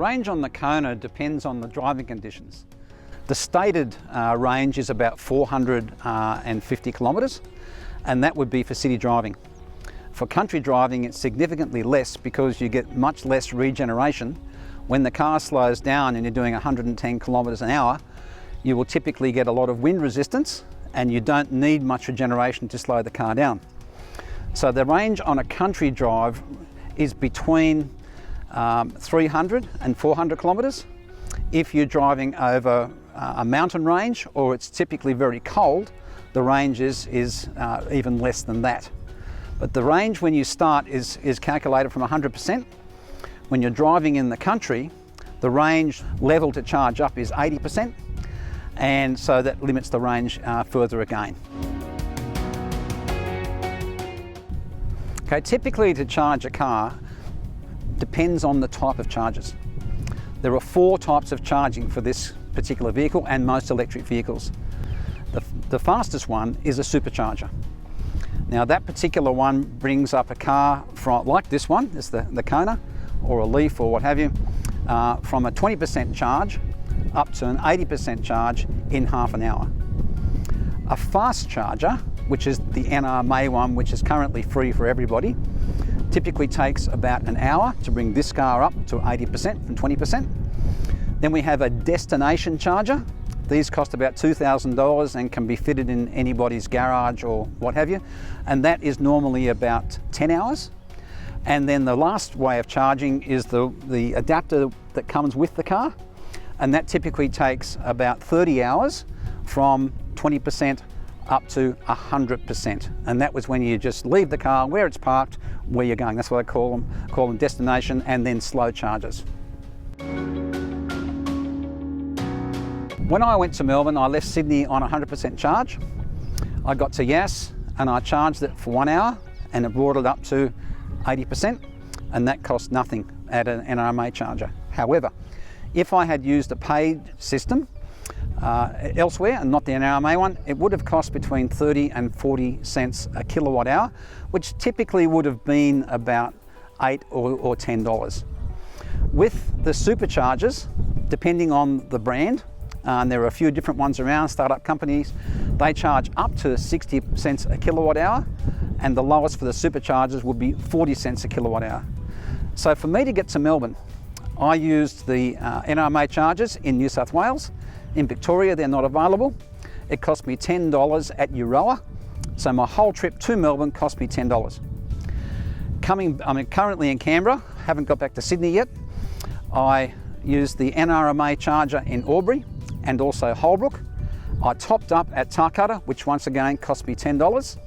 range on the Kona depends on the driving conditions. The stated range is about 450 kilometres, and that would be for city driving. For country driving, it's significantly less because you get much less regeneration. When the car slows down and you're doing 110 kilometres an hour, you will typically get a lot of wind resistance, and you don't need much regeneration to slow the car down. So the range on a country drive is between 300 and 400 kilometres. If you're driving over a mountain range, or it's typically very cold, the range is even less than that. But the range when you start is calculated from 100%. When you're driving in the country, the range level to charge up is 80%, and so that limits the range further again. Okay, typically to charge a car depends on the type of chargers. There are 4 types of charging for this particular vehicle and most electric vehicles. The fastest one is a supercharger. Now that particular one brings up a car from, like this one, it's the Kona or a Leaf or what have you, from a 20% charge up to an 80% charge in half an hour. A fast charger, which is the NRMA one, which is currently free for everybody, typically takes about an hour to bring this car up to 80% from 20%. Then we have a destination charger. These cost about $2,000 and can be fitted in anybody's garage or what have you. And that is normally about 10 hours. And then the last way of charging is the adapter that comes with the car. And that typically takes about 30 hours from 20% up to 100%. And that was when you just leave the car where it's parked, where you're going. That's what I call them destination and then slow chargers. When I went to Melbourne, I left Sydney on 100% charge. I got to Yass and I charged it for 1 hour and it brought it up to 80%, and that cost nothing at an NRMA charger. However, if I had used a paid system elsewhere and not the NRMA one, it would have cost between 30 and 40 cents a kilowatt hour, which typically would have been about $8 or $10. With the superchargers, depending on the brand, and there are a few different ones around, startup companies, they charge up to 60 cents a kilowatt hour, and the lowest for the superchargers would be 40 cents a kilowatt hour. So for me to get to Melbourne, I used the NRMA chargers in New South Wales. In Victoria, they're not available. It cost me $10 at Euroa, so my whole trip to Melbourne cost me $10. I'm currently in Canberra, haven't got back to Sydney yet. I used the NRMA charger in Albury and also Holbrook. I topped up at Tarcutta, which once again cost me $10.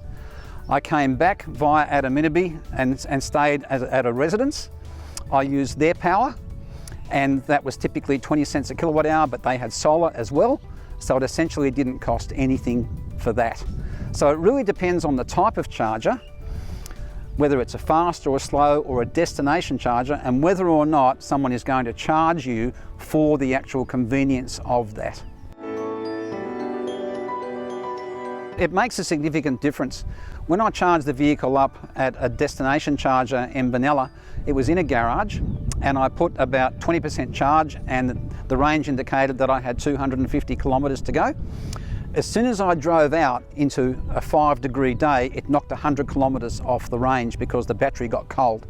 I came back via Adaminaby and stayed at a residence. I used their power, and that was typically 20 cents a kilowatt hour, but they had solar as well, so it essentially didn't cost anything for that. So it really depends on the type of charger, whether it's a fast or a slow or a destination charger, and whether or not someone is going to charge you for the actual convenience of that. It makes a significant difference. When I charged the vehicle up at a destination charger in Benalla, it was in a garage, and I put about 20% charge, and the range indicated that I had 250 kilometres to go. As soon as I drove out into a 5-degree day, it knocked 100 kilometres off the range because the battery got cold.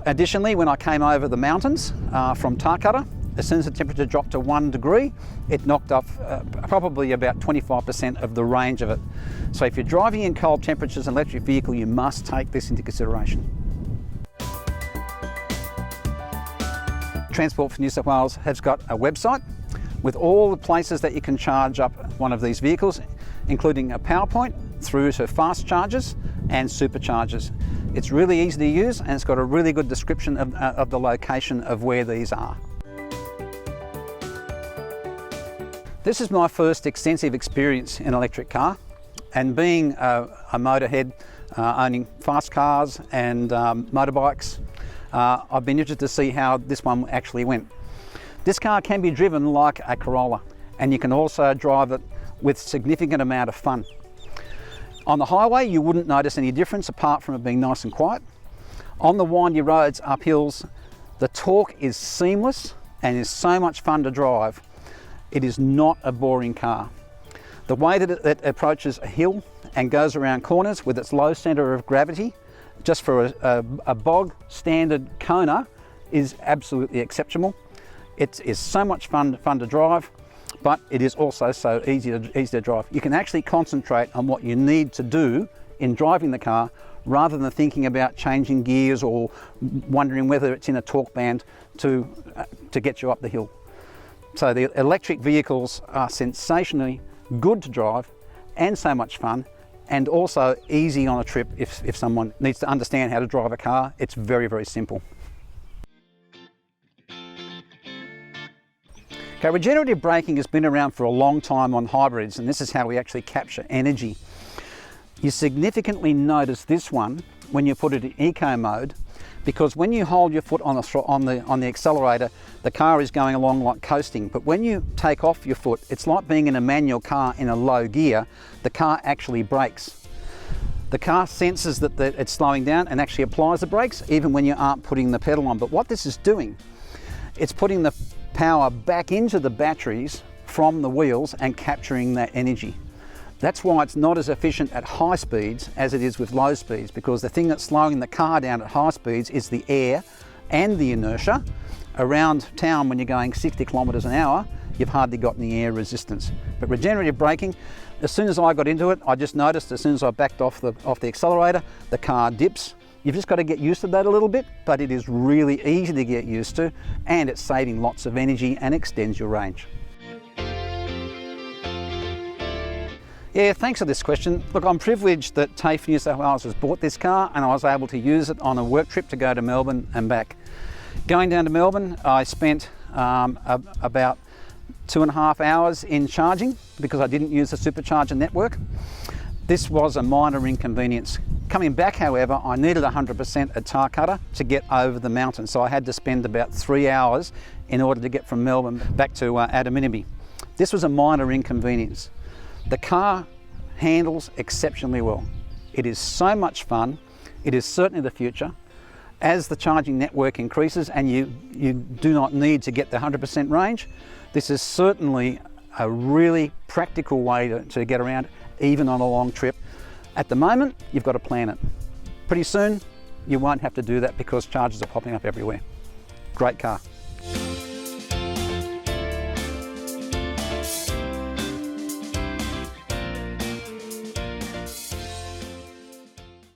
Additionally, when I came over the mountains from Tarcutta, as soon as the temperature dropped to 1 degree, it knocked off probably about 25% of the range of it. So if you're driving in cold temperatures in an electric vehicle, you must take this into consideration. Transport for New South Wales has got a website with all the places that you can charge up one of these vehicles, including a PowerPoint through to fast chargers and superchargers. It's really easy to use, and it's got a really good description of the location of where these are. This is my first extensive experience in an electric car, and being a motorhead, owning fast cars and motorbikes, I've been interested to see how this one actually went. This car can be driven like a Corolla, and you can also drive it with significant amount of fun. On the highway, you wouldn't notice any difference apart from it being nice and quiet. On the windy roads, up hills, The torque is seamless and is so much fun to drive. It is not a boring car. The way that it approaches a hill and goes around corners with its low centre of gravity, just for a bog standard Kona, is absolutely exceptional. It is so much fun to drive, but it is also so easy to drive. You can actually concentrate on what you need to do in driving the car rather than thinking about changing gears or wondering whether it's in a torque band to get you up the hill. So the electric vehicles are sensationally good to drive and so much fun, and also easy on a trip if someone needs to understand how to drive a car. It's very, very simple. Okay, regenerative braking has been around for a long time on hybrids, and this is how we actually capture energy. You significantly notice this one when you put it in eco mode, because when you hold your foot on the accelerator, the car is going along like coasting. But when you take off your foot, it's like being in a manual car in a low gear. The car actually brakes. The car senses that it's slowing down and actually applies the brakes even when you aren't putting the pedal on. But what this is doing, it's putting the power back into the batteries from the wheels and capturing that energy. That's why it's not as efficient at high speeds as it is with low speeds, because the thing that's slowing the car down at high speeds is the air and the inertia. Around town when you're going 60 kilometres an hour, you've hardly got any air resistance. But regenerative braking, as soon as I got into it, I just noticed as soon as I backed off the accelerator, the car dips. You've just got to get used to that a little bit, but it is really easy to get used to, and it's saving lots of energy and extends your range. Yeah, thanks for this question. Look, I'm privileged that TAFE New South Wales has bought this car and I was able to use it on a work trip to go to Melbourne and back. Going down to Melbourne, I spent about 2.5 hours in charging because I didn't use the supercharger network. This was a minor inconvenience. Coming back, however, I needed 100% at tar cutter to get over the mountain, so I had to spend about 3 hours in order to get from Melbourne back to Adaminaby. This was a minor inconvenience. The car handles exceptionally well. It is so much fun. It is certainly the future. As the charging network increases and you do not need to get the 100% range, this is certainly a really practical way to get around, even on a long trip. At the moment, you've got to plan it. Pretty soon, you won't have to do that because chargers are popping up everywhere. Great car.